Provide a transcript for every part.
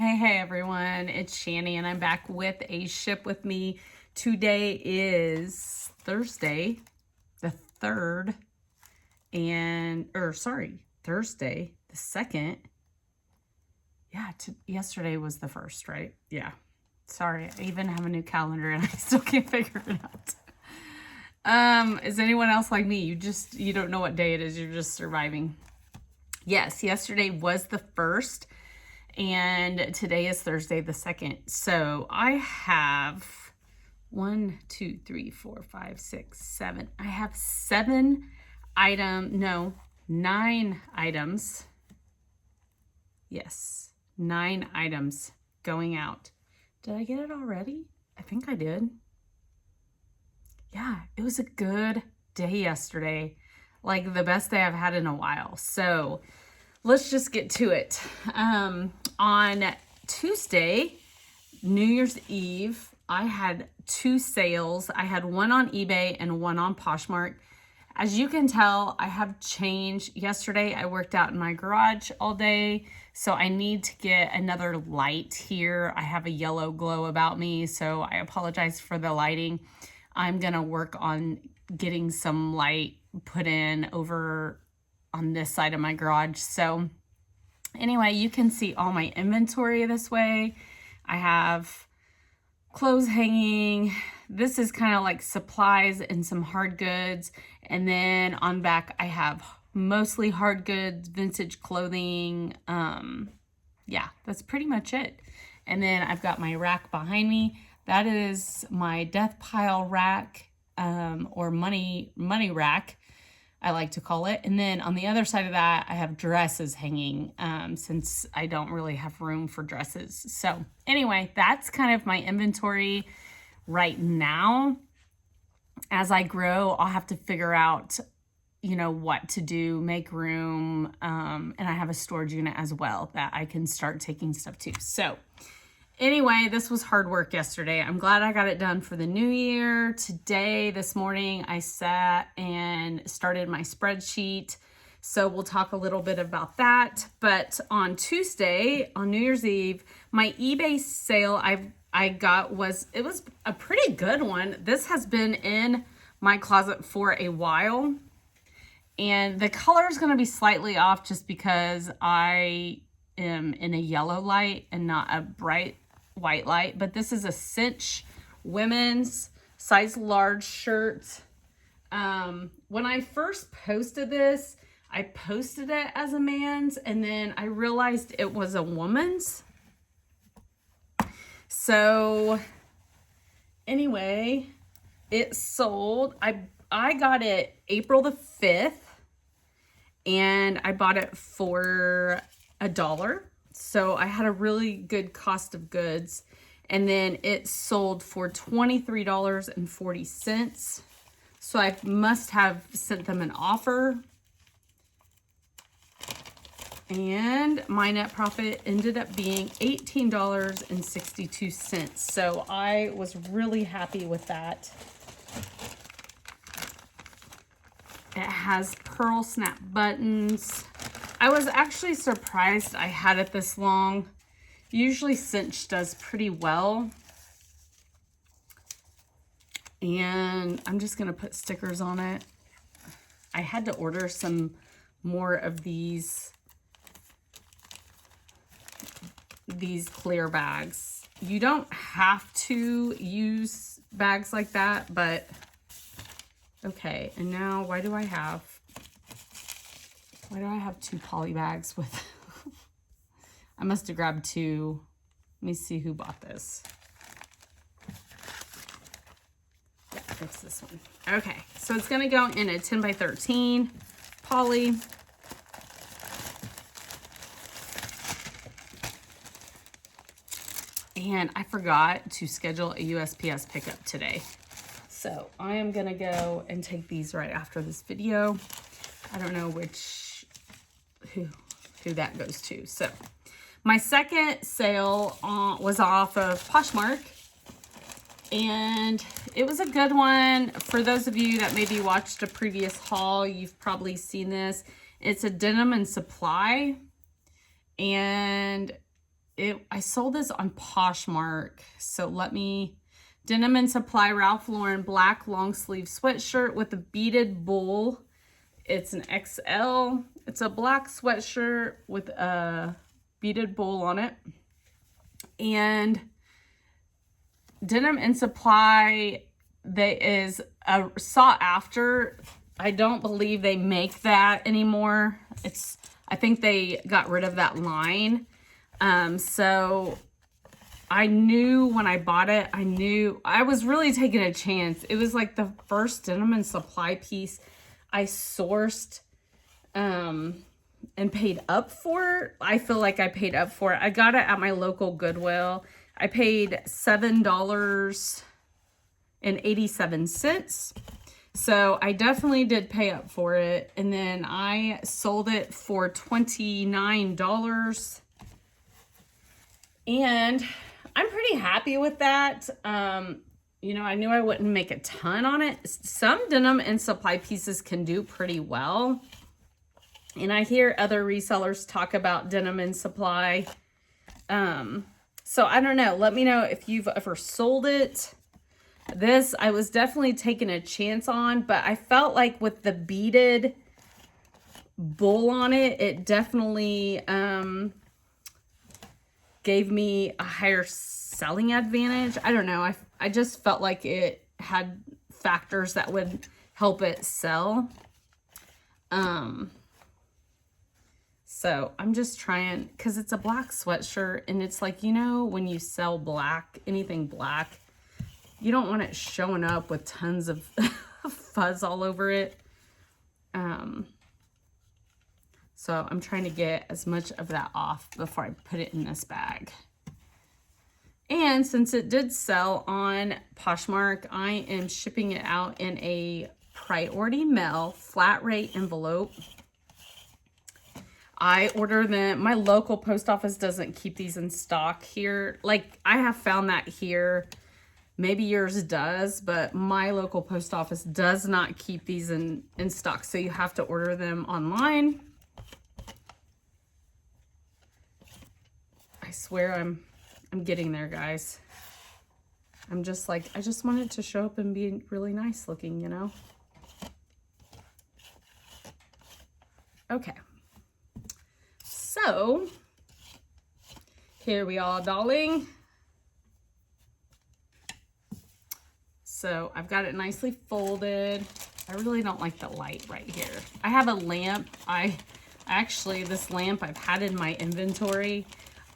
Hey everyone, it's Shani and I'm back with a ship with me. Today is Thursday, the 3rd, Thursday, the 2nd. Yeah, yesterday was the 1st, right? Yeah. Sorry, I even have a new calendar and I still can't figure it out. Is anyone else like me? You don't know what day it is, you're just surviving. Yes, yesterday was the 1st. And today is Thursday the 2nd. So I have 9 items. Yes, 9 items going out. Did I get it already? I think I did. Yeah, it was a good day yesterday. Like the best day I've had in a while. So let's just get to it. On Tuesday, New Year's Eve, I had 2 sales. I had one on eBay and one on Poshmark. As you can tell, I have changed. Yesterday, I worked out in my garage all day, so I need to get another light here. I have a yellow glow about me, so I apologize for the lighting. I'm gonna work on getting some light put in over on this side of my garage. So anyway, you can see all my inventory this way. I have clothes hanging. This is kind of like supplies and some hard goods. And then on back, I have mostly hard goods, vintage clothing. Yeah, that's pretty much it. And then I've got my rack behind me. That is my death pile rack, or money rack, I like to call it. And then on the other side of that, I have dresses hanging, since I don't really have room for dresses. So anyway, that's kind of my inventory right now. As I grow, I'll have to figure out, what to do, make room. And I have a storage unit as well that I can start taking stuff to. So anyway, this was hard work yesterday. I'm glad I got it done for the new year. Today, this morning, I sat and started my spreadsheet. So we'll talk a little bit about that. But on Tuesday, on New Year's Eve, my eBay sale I got was a pretty good one. This has been in my closet for a while. And the color is going to be slightly off just because I am in a yellow light and not a bright white light. But this is a cinch women's size large shirt. When I first posted this, I posted it as a man's, and then I realized it was a woman's. So anyway, it sold. I got it April the 5th, and I bought it for $1. So I had a really good cost of goods. And then it sold for $23.40. So I must have sent them an offer. And my net profit ended up being $18.62. So I was really happy with that. It has pearl snap buttons. I was actually surprised I had it this long. Usually cinch does pretty well. And I'm just gonna put stickers on it. I had to order some more of these clear bags. You don't have to use bags like that, but okay. And now why do I have 2 poly bags with I must have grabbed 2. Let me see who bought this. Yeah, it's this one. Okay, so it's gonna go in a 10 by 13 poly. And I forgot to schedule a USPS pickup today. So I am gonna go and take these right after this video. I don't know who that goes to. So my second sale was off of Poshmark, and it was a good one. For those of you that maybe watched a previous haul, you've probably seen this. It's a denim and supply, and I sold this on Poshmark. So Denim and Supply Ralph Lauren black long sleeve sweatshirt with a beaded bull. It's an XL. It's a black sweatshirt with a beaded bull on it. And Denim and Supply, is a sought after. I don't believe they make that anymore. I think they got rid of that line. So I knew when I bought it, I was really taking a chance. It was like the first Denim and Supply piece I sourced and paid up for. I feel like I paid up for it. I got it at my local Goodwill. I paid $7.87. So I definitely did pay up for it. And then I sold it for $29. And I'm pretty happy with that. You know, I knew I wouldn't make a ton on it. Some Denim and Supply pieces can do pretty well. And I hear other resellers talk about Denim and Supply. So I don't know. Let me know if you've ever sold it. This, I was definitely taking a chance on, but I felt like with the beaded bull on it, it definitely gave me a higher selling advantage. I don't know. I just felt like it had factors that would help it sell. So I'm just trying, because it's a black sweatshirt, and it's like, you know, when you sell black, anything black, you don't want it showing up with tons of fuzz all over it. So I'm trying to get as much of that off before I put it in this bag. And since it did sell on Poshmark, I am shipping it out in a priority mail flat rate envelope. I order them. My local post office doesn't keep these in stock here. Like, I have found that here. Maybe yours does, but my local post office does not keep these in stock. So you have to order them online. I swear I'm getting there, guys. I'm just like, I just wanted to show up and be really nice looking, you know? Okay. So, here we are, darling. So, I've got it nicely folded. I really don't like the light right here. I have a lamp. This lamp I've had in my inventory,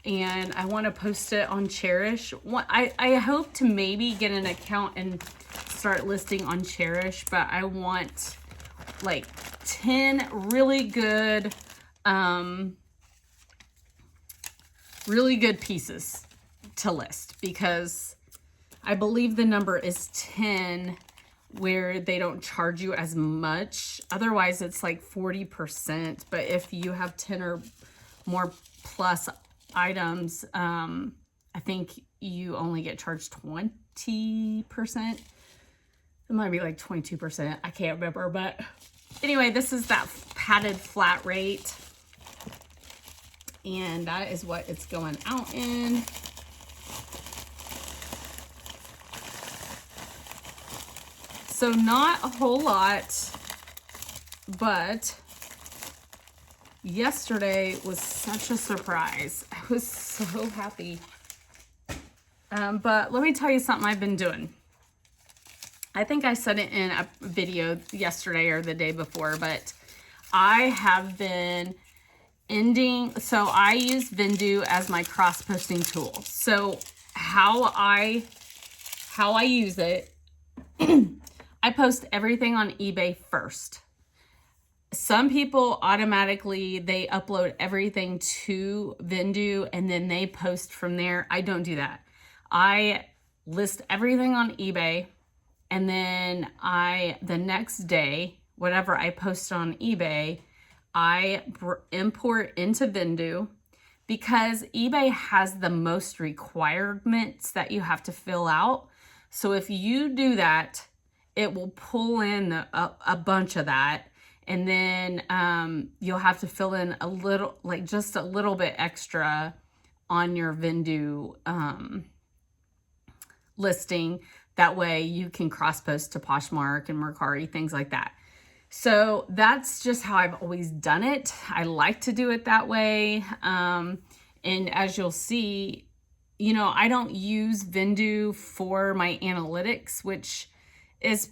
and I want to post it on Cherish. I hope to maybe get an account and start listing on Cherish, but I want like 10 really good pieces to list, because I believe the number is 10 where they don't charge you as much. Otherwise it's like 40%, but if you have 10 or more plus items, I think you only get charged 20%. It might be like 22%. I can't remember, but anyway, this is that padded flat rate. And that is what it's going out in. So not a whole lot, but yesterday was such a surprise. I was so happy. But let me tell you something I've been doing. I think I said it in a video yesterday or the day before, but I have been so I use Vendoo as my cross-posting tool. So how I use it, I post everything on eBay first. Some people automatically, they upload everything to Vendoo and then they post from there. I don't do that. I list everything on eBay, and then the next day, whatever I post on eBay, I import into Vendoo, because eBay has the most requirements that you have to fill out. So if you do that, it will pull in a bunch of that. And then you'll have to fill in a little, like just a little bit extra on your Vendu listing. That way you can cross post to Poshmark and Mercari, things like that. So that's just how I've always done it. I like to do it that way. And as you'll see, I don't use Vendu for my analytics, which is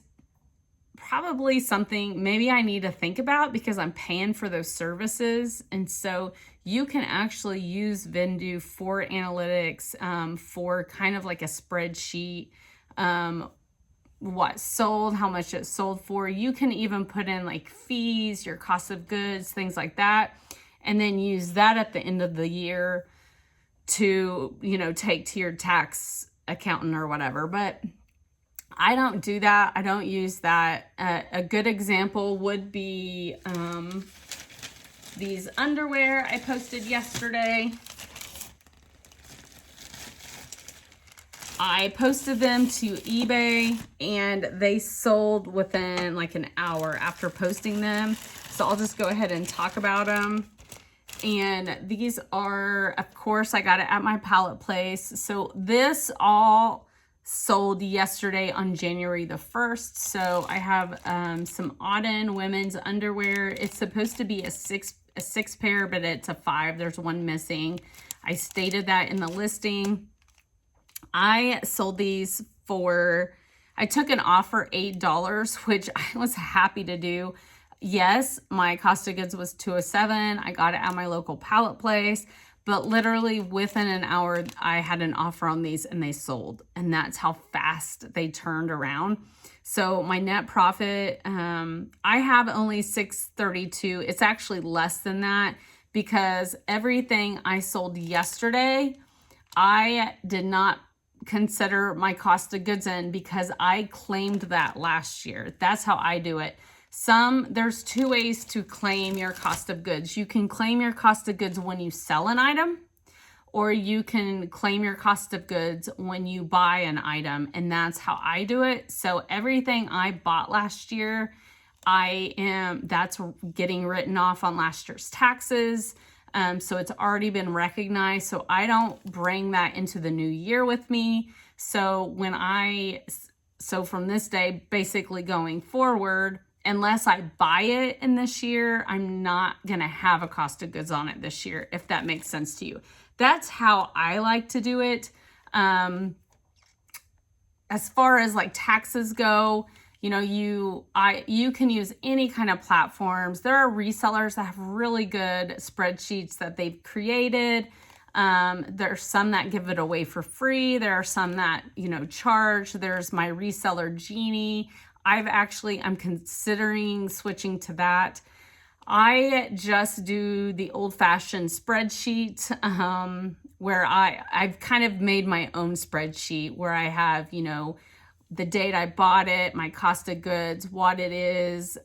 probably something maybe I need to think about because I'm paying for those services. And so you can actually use Vendu for analytics, for kind of like a spreadsheet, what sold, how much it sold for. You can even put in like fees, your cost of goods, things like that, and then use that at the end of the year to, take to your tax accountant or whatever. But I don't do that. I don't use that. A good example would be these underwear I posted yesterday. I posted them to eBay and they sold within like an hour after posting them. So I'll just go ahead and talk about them. And these are, of course, I got it at my pallet place. So this all sold yesterday on January the 1st. So I have some Auden women's underwear. It's supposed to be a six pair, but it's a 5. There's one missing. I stated that in the listing. I sold these I took an offer $8, which I was happy to do. Yes, my cost of goods was $207. I got it at my local pallet place, but literally within an hour, I had an offer on these and they sold. And that's how fast they turned around. So my net profit, I have only $632. It's actually less than that because everything I sold yesterday, I did not consider my cost of goods in because I claimed that last year. That's how I do it. There's 2 ways to claim your cost of goods. You can claim your cost of goods when you sell an item, or you can claim your cost of goods when you buy an item. And that's how I do it. So everything I bought last year, that's getting written off on last year's taxes. So it's already been recognized. So I don't bring that into the new year with me. So from this day, basically going forward, unless I buy it in this year, I'm not going to have a cost of goods on it this year, if that makes sense to you. That's how I like to do it. As far as like taxes go, you can use any kind of platforms. There are resellers that have really good spreadsheets that they've created. There's some that give it away for free. There are some that, charge. There's my reseller Genie. I'm considering switching to that. I just do the old-fashioned spreadsheet, where I've kind of made my own spreadsheet where I have, the date I bought it, my cost of goods, what it is,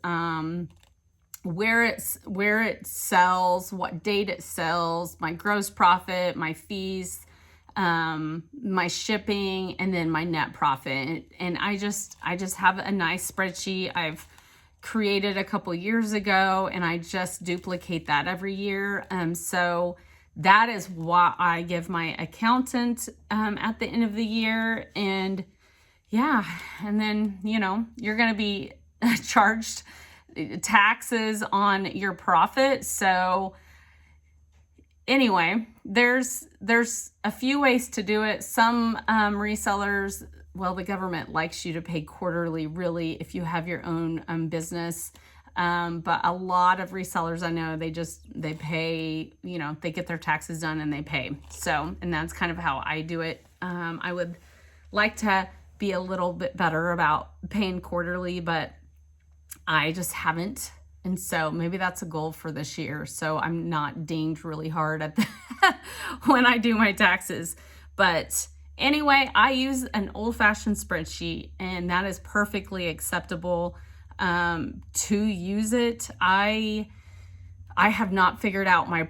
where it sells, what date it sells, my gross profit, my fees, my shipping, and then my net profit. And I just have a nice spreadsheet I've created a couple years ago, and I just duplicate that every year. So that is what I give my accountant at the end of the year. And yeah, and then, you're going to be charged taxes on your profit. So anyway, there's a few ways to do it. Some resellers, the government likes you to pay quarterly, really, if you have your own business. But a lot of resellers I know, they pay, they get their taxes done and they pay. So, and that's kind of how I do it. I would like to be a little bit better about paying quarterly, but I just haven't. And so maybe that's a goal for this year. So I'm not dinged really hard at when I do my taxes. But anyway, I use an old-fashioned spreadsheet, and that is perfectly acceptable to use it. I have not figured out my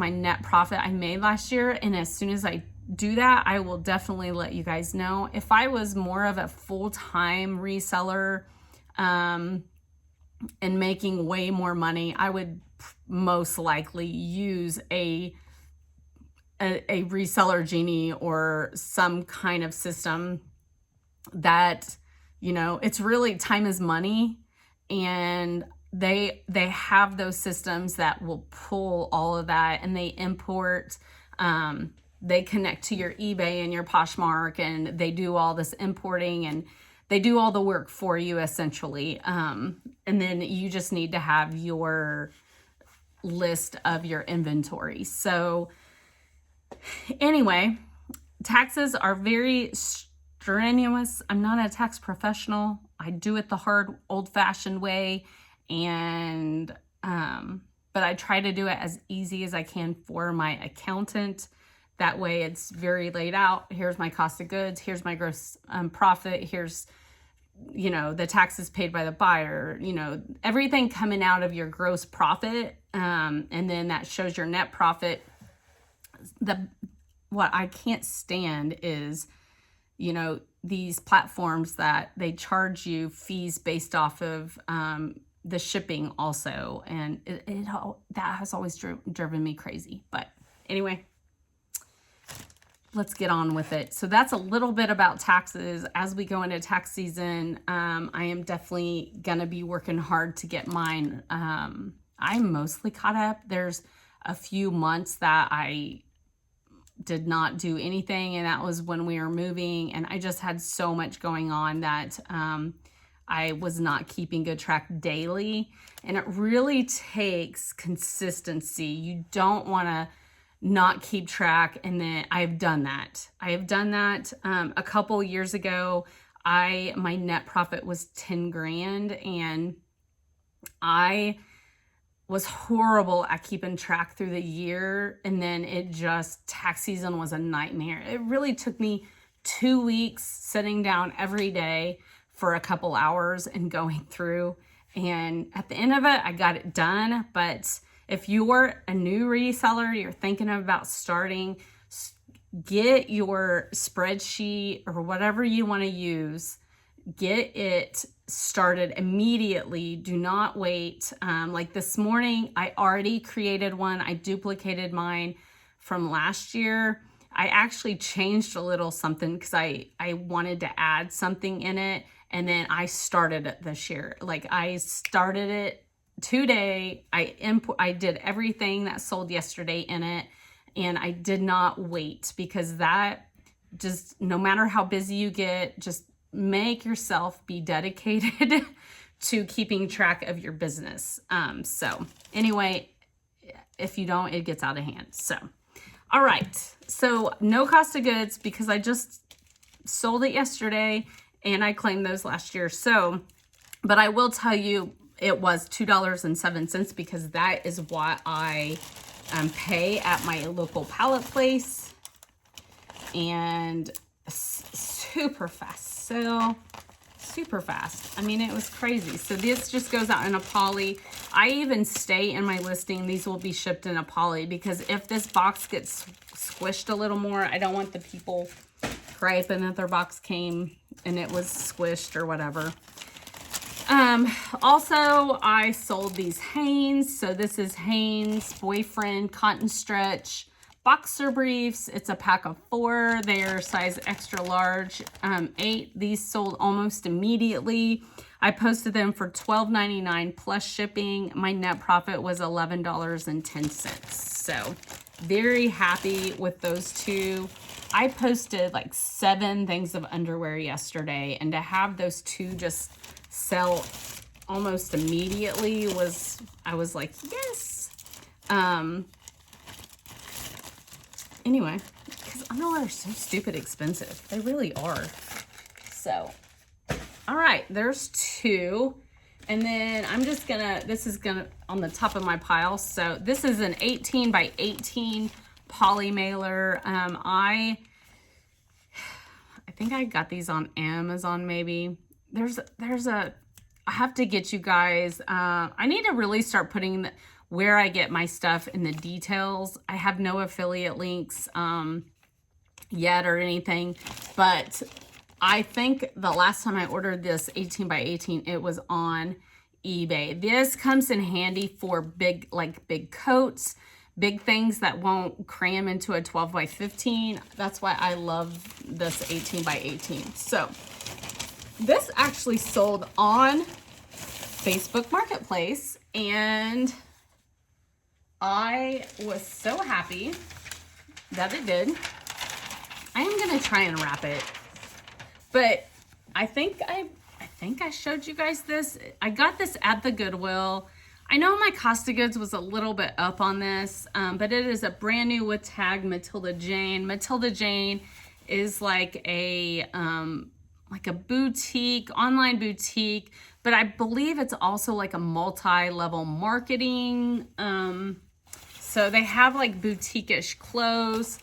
net profit I made last year. And as soon as I do that, I will definitely let you guys know. If I was more of a full-time reseller and making way more money, I would most likely use a a reseller genie or some kind of system that, it's really time is money, and they have those systems that will pull all of that, and they import, they connect to your eBay and your Poshmark, and they do all this importing, and they do all the work for you essentially. And then you just need to have your list of your inventory. So anyway, taxes are very strenuous. I'm not a tax professional. I do it the hard old-fashioned way, and but I try to do it as easy as I can for my accountant. That way it's very laid out. Here's my cost of goods, here's my gross profit, here's the taxes paid by the buyer, everything coming out of your gross profit, and then that shows your net profit. What I can't stand is these platforms that they charge you fees based off of the shipping also, and that has always driven me crazy. But anyway, let's get on with it. So that's a little bit about taxes. As we go into tax season, I am definitely gonna be working hard to get mine. I'm mostly caught up. There's a few months that I did not do anything, and that was when we were moving, and I just had so much going on that I was not keeping good track daily. And it really takes consistency. You don't want to not keep track. And then I've done that. A couple years ago. My net profit was 10 grand, and I was horrible at keeping track through the year. And then tax season was a nightmare. It really took me 2 weeks sitting down every day for a couple hours and going through. And at the end of it, I got it done. But if you're a new reseller, you're thinking about starting, get your spreadsheet or whatever you want to use, get it started immediately. Do not wait. Like this morning, I already created one. I duplicated mine from last year. I actually changed a little something because I wanted to add something in it. And then I started it this year. Like I started it today. I did everything that sold yesterday in it. And I did not wait, because that just, no matter how busy you get, just make yourself be dedicated to keeping track of your business. So anyway, if you don't, it gets out of hand. So, all right. So no cost of goods, because I just sold it yesterday and I claimed those last year. So, but I will tell you, it was $2.07, because that is what I pay at my local pallet place. And super fast sale, super fast. I mean, it was crazy. So this just goes out in a poly. I even stay in my listing, these will be shipped in a poly, because if this box gets squished a little more, I don't want the people griping that their box came and it was squished or whatever. Also, I sold these Hanes. So this is Hanes Boyfriend Cotton Stretch boxer briefs. It's a pack of 4. They are size extra large, 8. These sold almost immediately. I posted them for $12.99 plus shipping. My net profit was $11.10. So very happy with those two. I posted like 7 things of underwear yesterday, and to have those two just sell almost immediately I was like, yes. Anyway, because underwear are so stupid expensive. They really are. So, all right, there's 2. And then I'm just this is on the top of my pile. So this is an 18 by 18 poly mailer. I think I got these on Amazon maybe. I have to get you guys, I need to really start putting where I get my stuff in the details. I have no affiliate links yet or anything, but I think the last time I ordered this 18 by 18, it was on eBay. This comes in handy for big coats, big things that won't cram into a 12 by 15. That's why I love this 18 by 18. So this actually sold on Facebook Marketplace, and I was so happy that it did. I am gonna try and wrap it, but I think I showed you guys this. I got this at the Goodwill. I know my cost of goods was a little bit up on this, but it is a brand new with tag Matilda Jane. Matilda Jane is like a boutique, online boutique, but I believe it's also like a multi-level marketing. So they have like boutique-ish clothes.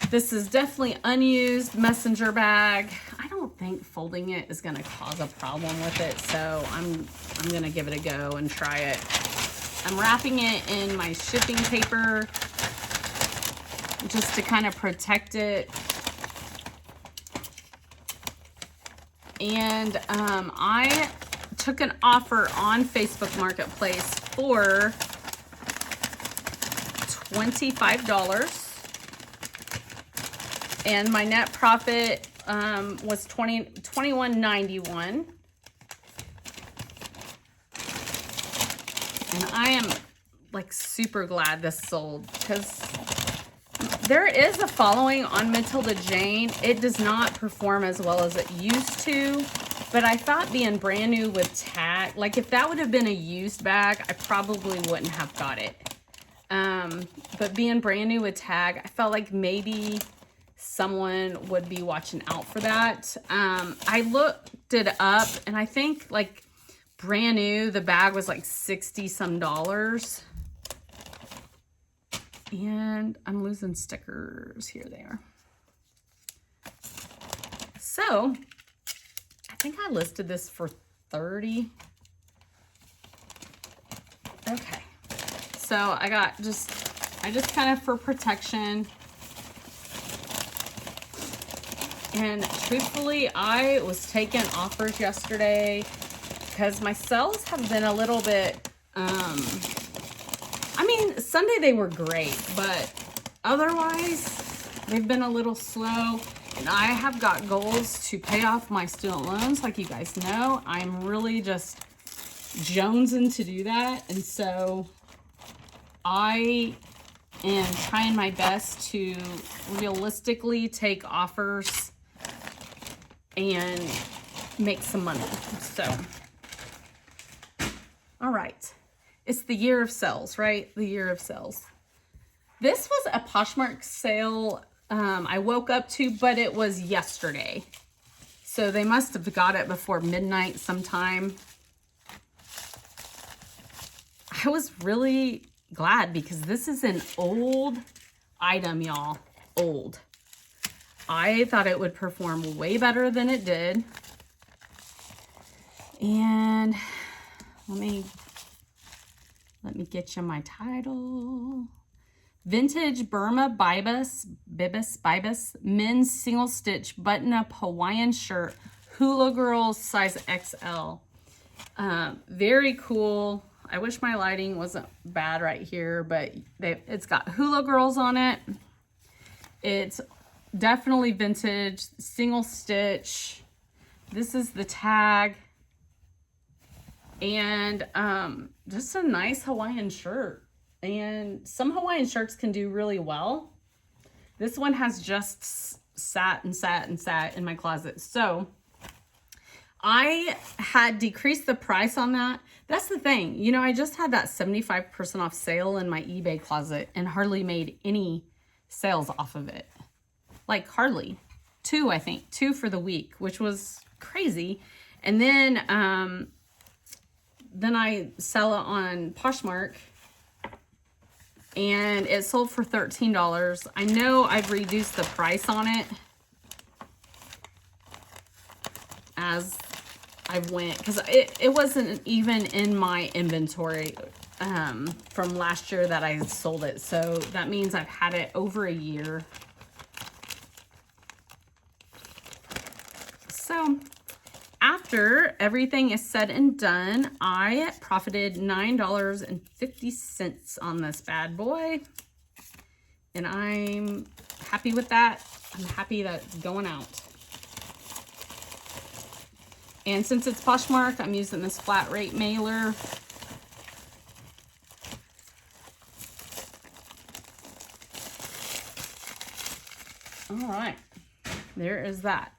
This is definitely unused messenger bag. I don't think folding it is gonna cause a problem with it, so I'm gonna give it a go and try it. I'm wrapping it in my shipping paper just to kind of protect it. And I took an offer on Facebook Marketplace for $25. And my net profit was $21.91. And I am like super glad this sold, because there is a following on Matilda Jane. It does not perform as well as it used to, but I thought being brand new with tag, like if that would have been a used bag, I probably wouldn't have got it. But being brand new with tag, I felt like maybe someone would be watching out for that. I looked it up, and I think like brand new, the bag was like $60 some. And I'm losing stickers. Here they are. So I think I listed this for $30. Okay. So I just kind of for protection. And truthfully, I was taking offers yesterday because my sales have been a little bit, I mean, Sunday they were great, but otherwise they've been a little slow. And I have got goals to pay off my student loans, like you guys know. I'm really just jonesing to do that. And so I am trying my best to realistically take offers and make some money. So, all right. It's the year of sales, right? The year of sales. This was a Poshmark sale I woke up to, but it was yesterday. So they must have got it before midnight sometime. I was really glad because this is an old item, y'all. Old. I thought it would perform way better than it did. And let me get you my title. Vintage Burma Bibis men's single stitch button up Hawaiian shirt, Hula Girls size XL. Very cool. I wish my lighting wasn't bad right here, but it's got Hula Girls on it. It's definitely vintage, single stitch. This is the tag. And just a nice Hawaiian shirt. And some Hawaiian shirts can do really well. This one has just sat in my closet. So I had decreased the price on that. That's the thing. You know, I just had that 75% off sale in my eBay closet and hardly made any sales off of it. Like hardly. Two, I think. 2 for the week, which was crazy. And then I sell it on Poshmark and it sold for $13. I know I've reduced the price on it as I've went, because it wasn't even in my inventory from last year that I sold it. So that means I've had it over a year. So after everything is said and done, I profited $9.50 on this bad boy. And I'm happy with that. I'm happy that's going out. And since it's Poshmark, I'm using this flat rate mailer. All right, there is that.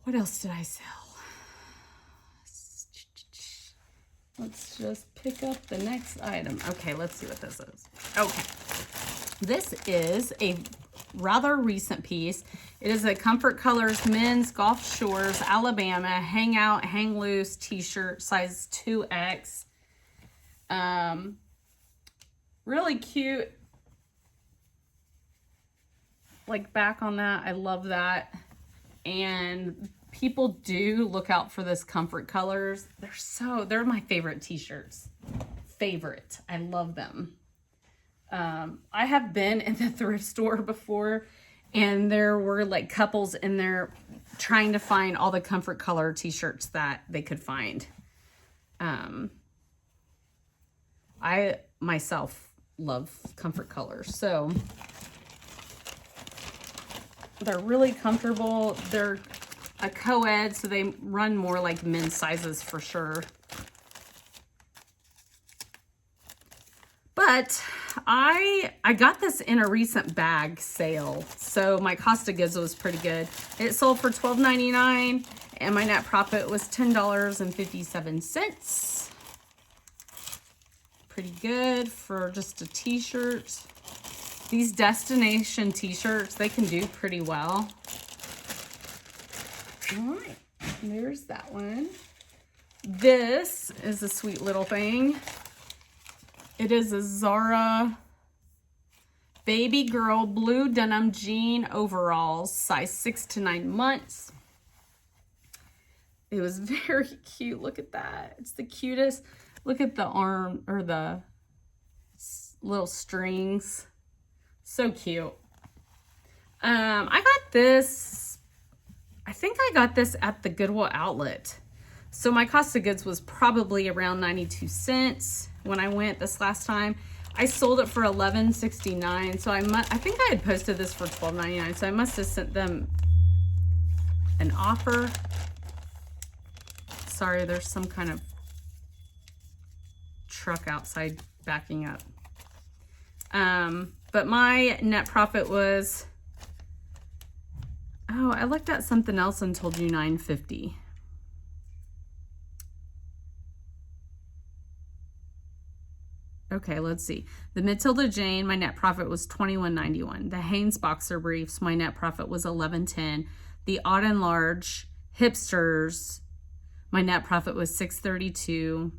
What else did I sell? Let's just pick up the next item. Okay, let's see what this is. Okay, this is a rather recent piece. It is a Comfort Colors Men's Gulf Shores, Alabama Hangout Hang Loose t-shirt, size 2X. Really cute. Like back on that, I love that. And people do look out for this Comfort Colors. They're my favorite t-shirts. Favorite. I love them. I have been in the thrift store before, and there were like couples in there trying to find all the Comfort Color t-shirts that they could find. I myself love Comfort Colors, so they're really comfortable. They're a co-ed, so they run more like men's sizes for sure. But I got this in a recent bag sale, so my cost of goods was pretty good. It sold for $12.99, and my net profit was $10.57. Pretty good for just a t-shirt. These destination t-shirts, they can do pretty well. All right, there's that one. This is a sweet little thing. It is a Zara baby girl blue denim jean overalls, size 6 to 9 months. It was very cute. Look at that. It's the cutest. Look at the arm, or the little strings. So cute. I got this, I think I got this at the Goodwill outlet. So my cost of goods was probably around 92 cents when I went this last time. I sold it for $11.69. So I think I had posted this for $12.99. So I must have sent them an offer. Sorry, there's some kind of truck outside backing up. But my net profit was, oh, I looked at something else and told you $9.50. Okay, let's see. The Matilda Jane, my net profit was $21.91. The Hanes Boxer Briefs, my net profit was $11.10. The Odd and Large Hipsters, my net profit was $6.32.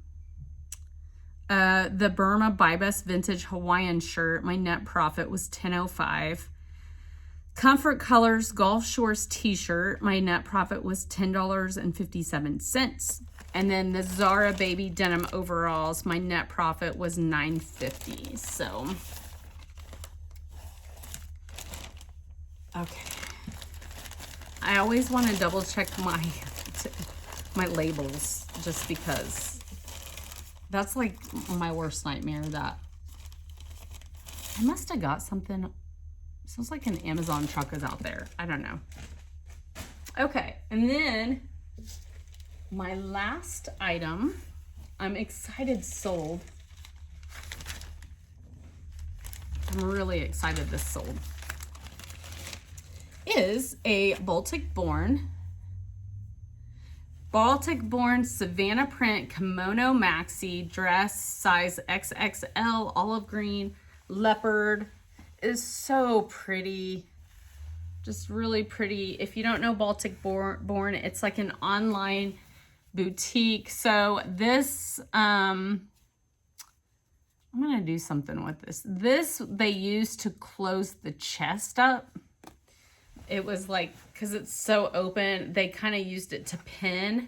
The Burma Bibus Vintage Hawaiian shirt, my net profit was $10.05. Comfort Colors Gulf Shores t-shirt, my net profit was $10.57. And then the Zara baby denim overalls, my net profit was $9.50. So, okay. I always want to double check my labels, just because that's like my worst nightmare. That I must have got something. Sounds like an Amazon truck is out there. I don't know. Okay, and then my last item, I'm excited sold. I'm really excited this sold. Is a Baltic Born Savannah print kimono maxi dress, size XXL, olive green, leopard. It is so pretty. Just really pretty. If you don't know Baltic Born, it's like an online boutique. So this, I'm going to do something with this. This they used to close the chest up. It was like, because it's so open, they kind of used it to pin.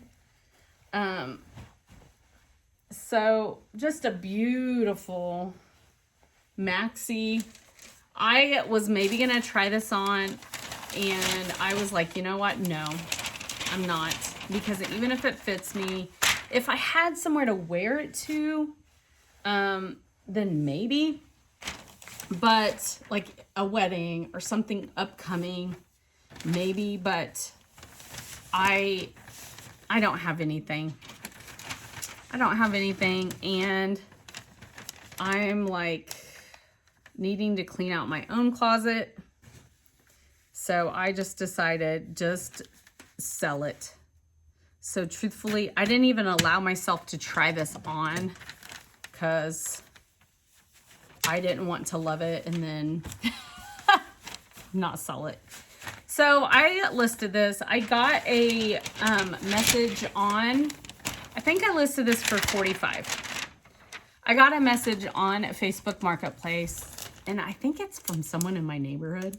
So just a beautiful maxi. I was maybe going to try this on, and I was like, you know what? No, I'm not. because even if it fits me, if I had somewhere to wear it to, then maybe, but like a wedding or something upcoming, maybe, but I don't have anything. I don't have anything, and I'm like needing to clean out my own closet. So I just decided just sell it. So truthfully, I didn't even allow myself to try this on because I didn't want to love it and then not sell it. So I listed this. I got a message on, I think I listed this for $45. I got a message on Facebook Marketplace, and I think it's from someone in my neighborhood.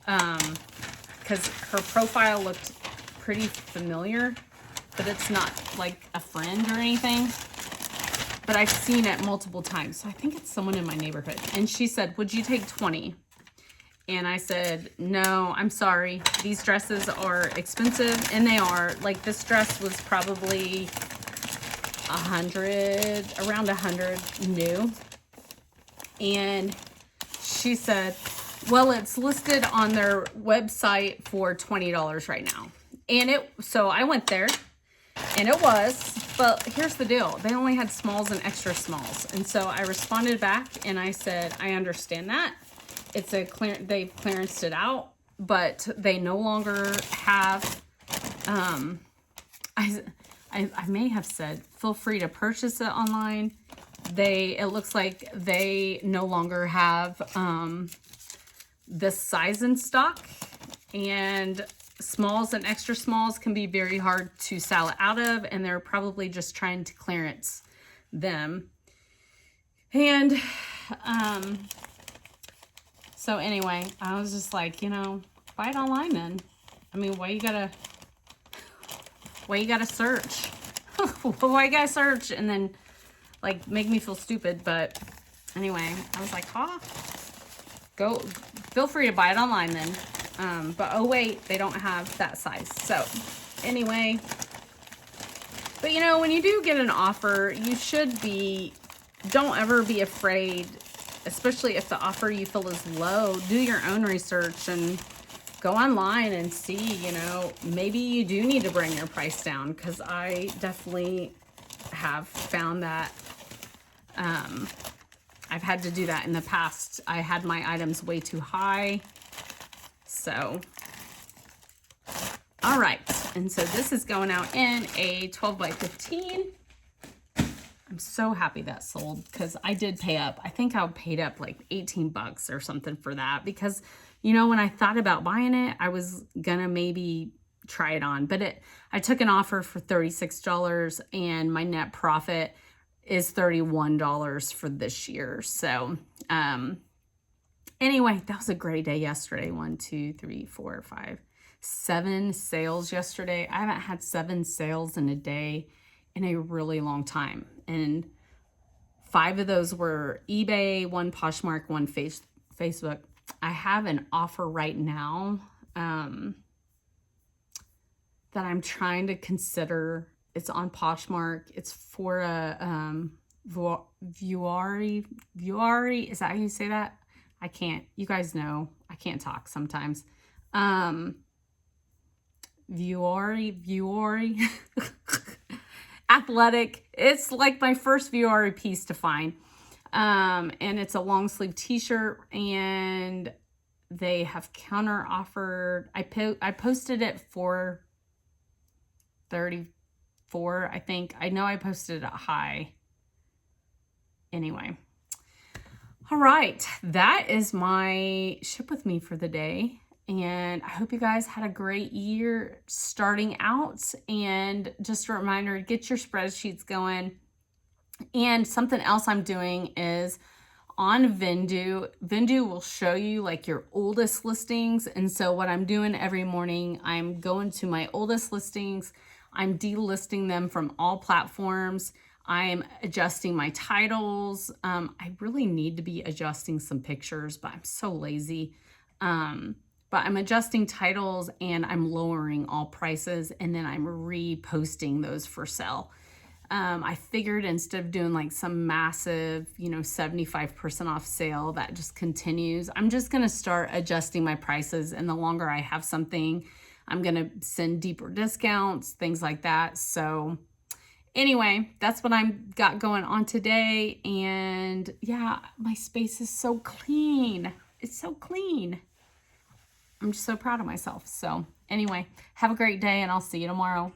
Because her profile looked pretty familiar, but it's not like a friend or anything. But I've seen it multiple times, so I think it's someone in my neighborhood. And she said, would you take 20? And I said, no, I'm sorry. These dresses are expensive, and they are. Like, this dress was probably around 100 new. And she said, well, it's listed on their website for $20 right now. And so I went there, and it was, but here's the deal. They only had smalls and extra smalls. And so I responded back and I said, I understand that. It's a they've clearanced it out, but they no longer have, I may have said, feel free to purchase it online. It looks like they no longer have, this size in stock, and smalls and extra smalls can be very hard to sell out of, and they're probably just trying to clearance them. And so anyway, I was just like, buy it online then. I mean, why you gotta search? Why you gotta search and then like make me feel stupid? But anyway, I was like, feel free to buy it online then. But oh wait, they don't have that size. So anyway, but when you do get an offer, you should don't ever be afraid, especially if the offer you feel is low. Do your own research and go online and see, maybe you do need to bring your price down, because I definitely have found that I've had to do that in the past. I had my items way too high. So, all right. And so this is going out in a 12 by 15. I'm so happy that sold, because I did pay up. I think I paid up like $18 or something for that, because, when I thought about buying it, I was going to maybe try it on. But I took an offer for $36, and my net profit is $31 for this year. So, anyway, that was a great day yesterday. 1, 2, 3, 4, 5, 7 sales yesterday. I haven't had 7 sales in a day in a really long time. And 5 of those were eBay, 1 Poshmark, 1 Facebook. I have an offer right now that I'm trying to consider. It's on Poshmark. It's for a Vuori. Is that how you say that? I can't. You guys know I can't talk sometimes. Vuori. Athletic. It's like my first Vuori piece to find. And it's a long sleeve t-shirt, and they have counter offered. I posted it for $34, I think. I know I posted it high. Anyway. All right. That is my ship with me for the day. And I hope you guys had a great year starting out. And just a reminder, get your spreadsheets going. And something else I'm doing is on Vendoo. Vendoo will show you like your oldest listings. And so what I'm doing every morning, I'm going to my oldest listings. I'm delisting them from all platforms. I'm adjusting my titles. I really need to be adjusting some pictures, but I'm so lazy. But I'm adjusting titles and I'm lowering all prices, and then I'm reposting those for sale. I figured instead of doing like some massive, 75% off sale that just continues, I'm just going to start adjusting my prices. And the longer I have something, I'm going to send deeper discounts, things like that. So anyway, that's what I've got going on today. And yeah, my space is so clean. It's so clean. I'm just so proud of myself. So anyway, have a great day and I'll see you tomorrow.